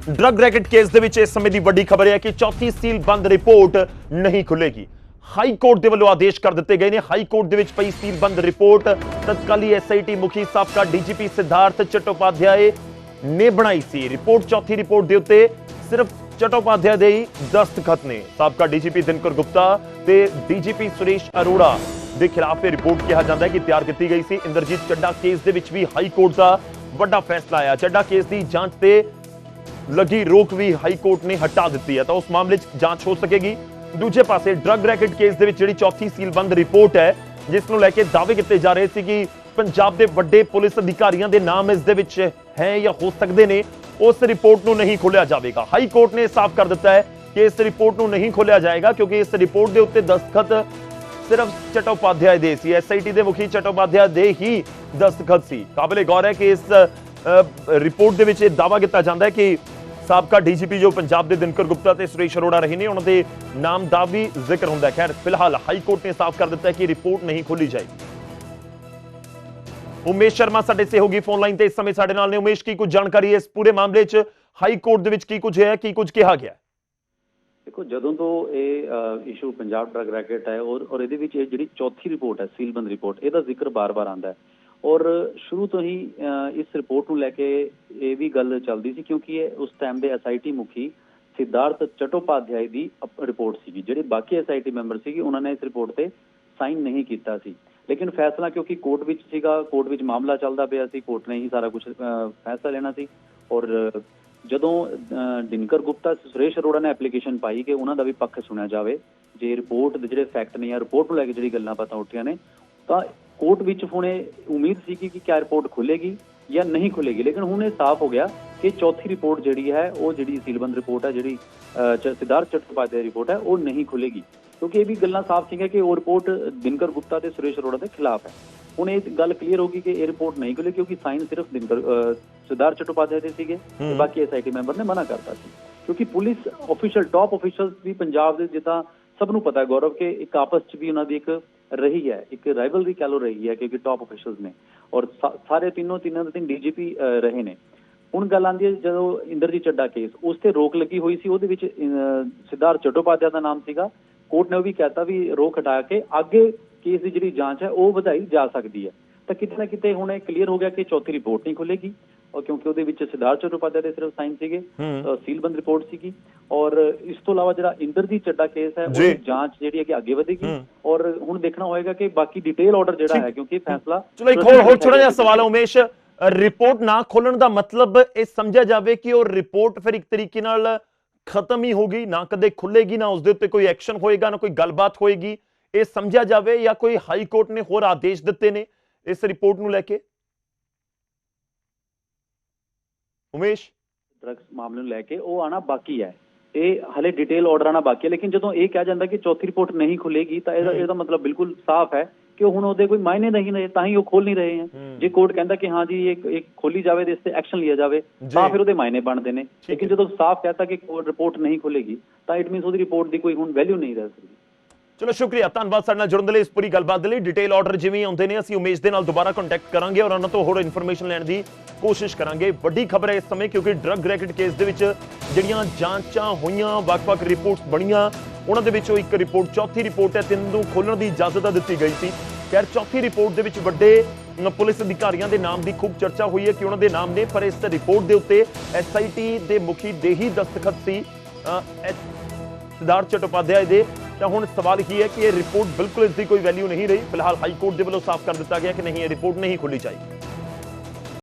Drug racket case ਦੇ ਵਿੱਚ ਇਸ ਸਮੇਂ ਦੀ ਵੱਡੀ ਖਬਰ ਹੈ ਕਿ ਚੌਥੀ ਸੀਲ ਬੰਦ ਰਿਪੋਰਟ ਨਹੀਂ ਖੁੱਲੇਗੀ। ਹਾਈ ਕੋਰਟ ਦੇ ਵੱਲੋਂ ਆਦੇਸ਼ ਕਰ ਦਿੱਤੇ ਗਏ ਨੇ। ਹਾਈ ਕੋਰਟ ਦੇ ਵਿੱਚ ਪਈ ਸੀਲ ਬੰਦ ਰਿਪੋਰਟ ਤਤਕਾਲੀ ਐਸਆਈਟੀ ਮੁਖੀ ਸਾਬਕਾ ਡੀਜੀਪੀ ਸਿਧਾਰਥ ਚਟੋਪਾਧਿਆਏ ਨੇ ਬਣਾਈ ਸੀ। ਰਿਪੋਰਟ ਚੌਥੀ ਰਿਪੋਰਟ ਦੇ ਉੱਤੇ ਸਿਰਫ ਚਟੋਪਾਧਿਆਏ ਦੇ ਹੀ ਦਸਤਖਤ ਨੇ। ਸਾਬਕਾ ਡੀਜੀਪੀ ਦਿਨਕਰ ਗੁਪਤਾ ਤੇ ਡੀਜੀਪੀ ਸੁਰੇਸ਼ ਅਰੋੜਾ ਦੇ ਖਿਲਾਫ ਇਹ ਰਿਪੋर्ट ਕਿਹਾ ਜਾਂਦਾ ਹੈ ਕਿ ਤਿਆਰ ਕੀਤੀ ਗਈ ਸੀ। ਇੰਦਰਜੀਤ ਚੱਡਾ ਕੇਸ ਦੇ ਵਿੱਚ ਵੀ ਹਾਈ ਕੋਰਟ ਦਾ ਵੱਡਾ ਫੈਸਲਾ ਆਇਆ। ਚੱਡਾ ਕੇਸ ਦੀ ਜਾਂਚ ਤੇ लगी रोक भी हाई कोर्ट ने हटा दी है, तो उस मामले जांच हो सकेगी। दूजे पासे ड्रग रैकेट केस दे विच जिहड़ी चौथी सीलबंद रिपोर्ट है जिस नूं लैके दावे किए जा रहे थे कि पंजाब के वड्डे पुलिस अधिकारियों के नाम इस दे विच है या हो सकते हैं, उस रिपोर्ट नूं नहीं खोलिया जाएगा। हाई कोर्ट ने साफ कर दिता है कि इस रिपोर्ट नूं नहीं खोलिया जाएगा क्योंकि इस रिपोर्ट के उत्ते दस्तखत सिर्फ चट्टोपाध्याय दे सी, एसआईटी के मुखी चट्टोपाध्याय दे ही दस्तखत सी। काबिले गौर है कि इस रिपोर्ट दे विच दावा किया जाता है कि साबका डीजीपी जो पंजाब के दिनकर गुप्ता ते सुरेश अरोड़ा रहे ने उन्होंने नाम का भी जिक्र होंदा है। खैर फिलहाल हाई कोर्ट ने साफ कर दिता है कि रिपोर्ट नहीं खोली जाएगी। उमेश शर्मा साडे सहयोगी फोन लाइन ते इस समय साडे नाल ने। उमेश की कुछ जानकारी है इस पूरे मामले च हाई कोर्ट दे विच की कुछ है, की कुछ कहा गया? देखो जदों तो ये इशू पंजाब ड्रग रैकेट है और इहदे विच जिहड़ी चौथी रिपोर्ट है सीलबंद रिपोर्ट, इहदा जिक्र बार बार आंदा है और शुरू तो ही इस रिपोर्ट ਨੂੰ ਲੈ ਕੇ ਇਹ ਵੀ ਗੱਲ ਚੱਲਦੀ ਸੀ ਕਿਉਂਕਿ ਇਹ ਉਸ ਟਾਈਮ ਦੇ ਐਸਆਈਟੀ ਮੁਖੀ ਸਿਧਾਰਥ ਚਟੋਪਾਧਿਆਏ ਦੀ ਰਿਪੋਰਟ ਸੀਗੀ। ਜਿਹੜੇ ਬਾਕੀ ਐਸਆਈਟੀ ਮੈਂਬਰ ਸੀਗੇ ਉਹਨਾਂ ਨੇ ਇਸ ਰਿਪੋਰਟ ਤੇ ਸਾਈਨ ਨਹੀਂ ਕੀਤਾ ਸੀ, ਲੇਕਿਨ ਫੈਸਲਾ ਕਿਉਂਕਿ ਕੋਰਟ ਵਿੱਚ ਸੀਗਾ, ਕੋਰਟ ਵਿੱਚ ਮਾਮਲਾ ਚੱਲਦਾ ਪਿਆ ਸੀ, ਕੋਰਟ ਨੇ ਹੀ ਸਾਰਾ ਕੁਝ ਫੈਸਲਾ ਲੈਣਾ ਸੀ। ਔਰ ਜਦੋਂ ਦਿਨਕਰ ਗੁਪਤਾ ਸੁਰੇਸ਼ ਅਰੋੜਾ ਨੇ ਐਪਲੀਕੇਸ਼ਨ ਪਾਈ ਕਿ ਉਹਨਾਂ ਦਾ ਵੀ ਪੱਖ ਸੁਣਿਆ ਜਾਵੇ, ਜੇ ਰਿਪੋਰਟ ਦੇ ਜਿਹੜੇ ਫੈਕਟ ਨੇ ਜਾਂ ਰਿਪੋਰਟ ਨੂੰ ਲੈ ਕੇ ਜਿਹੜੀ ਗੱਲਾਂ ਪਤਾ ਉੱਠੀਆਂ ਨੇ, ਤਾਂ कोर्ट विच हुणे उम्मीद सी कि क्या रिपोर्ट खुलेगी या नहीं खुलेगी। लेकिन हुण ये साफ हो गया कि चौथी रिपोर्ट जिहड़ी है वो जिहड़ी सीलबंद रिपोर्ट है, जिहड़ी सिद्धार्थ चट्टोपाध्याय रिपोर्ट है, वो नहीं खुलेगी क्योंकि ये भी गल्लां साफ सी कि वो रिपोर्ट दिनकर गुप्ता ते सुरेश अरोड़ा के खिलाफ है। हुण ये गल क्लीयर होगी कि ये रिपोर्ट नहीं खुलेगी क्योंकि साइन सिर्फ सिद्धार्थ चट्टोपाध्याय दे सीगे, बाकी एसआईटी मैंबर ने मना करता सी। क्योंकि पुलिस ऑफिशियल टॉप ऑफिशियल्स भी पंजाब दे जिद्दां सब नूं पता है गौरव के एक आपस च भी उन्हां दी एक रही है, एक राइवलरी कह लो रही है क्योंकि टॉप ऑफिशियल्स ने और सारे तीनों तीन डीजीपी रहे ने। हुण गल आंदी है जदों इंदरजीत चड्डा केस उस ते रोक लगी हुई सी, उहदे विच सिद्धार्थ चट्टोपाध्याय दा नाम सीगा। कोर्ट ने भी कहता भी रोक हटा के आगे केस की जिहड़ी जांच है वो वधाई जा सकती है। तो किते ना किते हुण क्लीयर हो गया कि चौथी रिपोर्ट नहीं खुलेगी और क्योंकि ਉਹਦੇ ਵਿੱਚ ਸਿਧਾਰਥ ਚਟੋਪਾਧਿਆਏ ਦੇ ਸਿਰਫ ਸਾਈਨ ਸੀਗੇ, ਸੀਲਬੰਦ ਰਿਪੋਰਟ ਸੀਗੀ। ਔਰ ਇਸ ਤੋਂ ਇਲਾਵਾ ਜਿਹੜਾ ਇੰਦਰਜੀਤ ਚੱਡਾ ਕੇਸ ਹੈ ਉਹਦੀ ਜਾਂਚ ਜਿਹੜੀ ਹੈ ਕਿ ਅੱਗੇ ਵਧੇਗੀ ਔਰ ਹੁਣ ਦੇਖਣਾ ਹੋਏਗਾ ਕਿ ਬਾਕੀ ਡਿਟੇਲ ਆਰਡਰ ਜਿਹੜਾ ਹੈ ਕਿਉਂਕਿ ਫੈਸਲਾ। ਚਲੋ ਇੱਕ ਹੋਰ ਥੋੜਾ ਜਿਹਾ ਸਵਾਲ ਹੈ ਉਮੇਸ਼, ਰਿਪੋਰਟ ਨਾ ਖੋਲਣ ਦਾ ਮਤਲਬ ਇਹ ਸਮਝਿਆ ਜਾਵੇ ਕਿ ਉਹ ਰਿਪੋਰਟ ਫਿਰ ਇੱਕ ਤਰੀਕੇ ਨਾਲ ਖਤਮ ਹੀ ਹੋਗੀ, ਨਾ ਕਦੇ ਖੁੱਲੇਗੀ, ਨਾ ਉਸ ਦੇ ਉੱਤੇ ਕੋਈ ਐਕਸ਼ਨ ਹੋਏਗਾ, ਨਾ ਕੋਈ ਗੱਲਬਾਤ ਹੋਏਗੀ, ਇਹ ਸਮਝਿਆ ਜਾਵੇ ਜਾਂ ਕੋਈ ਹਾਈ ਕੋਰਟ ਨੇ ਹੋਰ ਆਦੇਸ਼ ਦਿੱਤੇ ਨੇ ਇਸ ਰਿਪੋर्ट ਨੂੰ ਲੈ ਕੇ? उमेश ड्रग्स मामले ਨੂੰ ਲੈ ਕੇ ਉਹ ਆਣਾ ਬਾਕੀ ਹੈ, ਇਹ ਹਲੇ ਡਿਟੇਲ ਆਰਡਰ ਆਣਾ ਬਾਕੀ ਹੈ। ਲੇਕਿਨ ਜਦੋਂ ਇਹ ਕਿਹਾ ਜਾਂਦਾ ਕਿ ਚੌਥੀ ਰਿਪੋਰਟ ਨਹੀਂ ਖੁੱਲੇਗੀ ਤਾਂ ਇਹਦਾ ਮਤਲਬ ਬਿਲਕੁਲ ਸਾਫ਼ ਹੈ ਕਿ ਹੁਣ ਉਹਦੇ ਕੋਈ ਮਾਇਨੇ ਨਹੀਂ ਰਹੇ, ਤਾਂ ਹੀ ਉਹ ਖੋਲ ਨਹੀਂ ਰਹੇ ਹਨ। ਜੇ ਕੋਰਟ ਕਹਿੰਦਾ ਕਿ ਹਾਂ ਜੀ ਇਹ ਖੋਲੀ ਜਾਵੇ ਤੇ ਇਸ ਤੇ ਐਕਸ਼ਨ ਲਿਆ ਜਾਵੇ ਤਾਂ ਫਿਰ ਉਹਦੇ ਮਾਇਨੇ ਬਣਦੇ ਨੇ। ਲੇਕਿਨ ਜਦੋਂ ਸਾਫ਼ ਕਹਤਾ ਕਿ ਰਿਪੋਰਟ ਨਹੀਂ ਖੁੱਲੇਗੀ ਤਾਂ ਇਟ ਮੀਨਸ ਉਹਦੀ ਰਿਪੋਰਟ ਦੀ ਕੋਈ ਹੁਣ ਵੈਲਿਊ ਨਹੀਂ ਰਹਿ ਸਕਦੀ। ਚਲੋ ਸ਼ੁਕਰੀਆ, ਧੰਨਵਾਦ ਸਾਡੇ ਨਾਲ ਜੁੜਨ ਦੇ ਲਈ, ਇਸ ਪੂਰੀ ਗੱਲਬਾਤ ਦੇ ਲਈ। ਡਿਟੇਲ ਆਰਡਰ ਜਿਵੇਂ ਆਉਂਦੇ ਨੇ ਅਸੀਂ ਉਮੇਸ਼ ਦੇ ਨਾਲ ਦੁਬਾਰਾ ਕੰਟੈਕਟ ਕਰਾਂਗੇ ਔਰ ਉਹਨਾਂ ਤੋਂ ਹੋਰ ਇਨਫੋਰਮੇਸ਼ਨ ਲੈਣ ਦੀ ਕੋਸ਼ਿਸ਼ ਕਰਾਂਗੇ। ਵੱਡੀ ਖਬਰ ਹੈ ਇਸ ਸਮੇਂ ਕਿਉਂਕਿ ਡਰੱਗ ਰੈਕਟ ਕੇਸ ਦੇ ਵਿੱਚ ਜਿਹੜੀਆਂ ਜਾਂਚਾਂ ਹੋਈਆਂ, ਵੱਖ-ਵੱਖ ਰਿਪੋਰਟਸ ਬਣੀਆਂ, ਉਹਨਾਂ ਦੇ ਵਿੱਚੋਂ ਇੱਕ ਰਿਪੋਰਟ ਚੌਥੀ ਰਿਪੋਰਟ ਹੈ, 3 ਨੂੰ ਖੋਲਣ ਦੀ ਇਜਾਜ਼ਤ ਦਿੱਤੀ ਗਈ ਸੀ। ਖੈਰ ਚੌਥੀ ਰਿਪੋਰਟ ਦੇ ਵਿੱਚ ਵੱਡੇ ਪੁਲਿਸ ਅਧਿਕਾਰੀਆਂ ਦੇ ਨਾਮ ਦੀ ਖੂਬ ਚਰਚਾ ਹੋਈ ਹੈ ਕਿ ਉਹਨਾਂ ਦੇ ਨਾਮ ਨੇ, ਪਰ ਇਸ ਰਿਪੋਰਟ ਦੇ ਉੱਤੇ ਐਸਆਈਟੀ ਦੇ ਮੁਖੀ ਦੇ ਹੀ ਦਸਤਖਤ ਸੀ सिद्धार्थ चट्टोपाध्याय दे। तो हुण सवाल ही है कि यह रिपोर्ट बिल्कुल इसकी कोई वैल्यू नहीं रही। फिलहाल हाई कोर्ट के वालों साफ कर दिया गया कि नहीं, यह रिपोर्ट नहीं खोली जाएगी।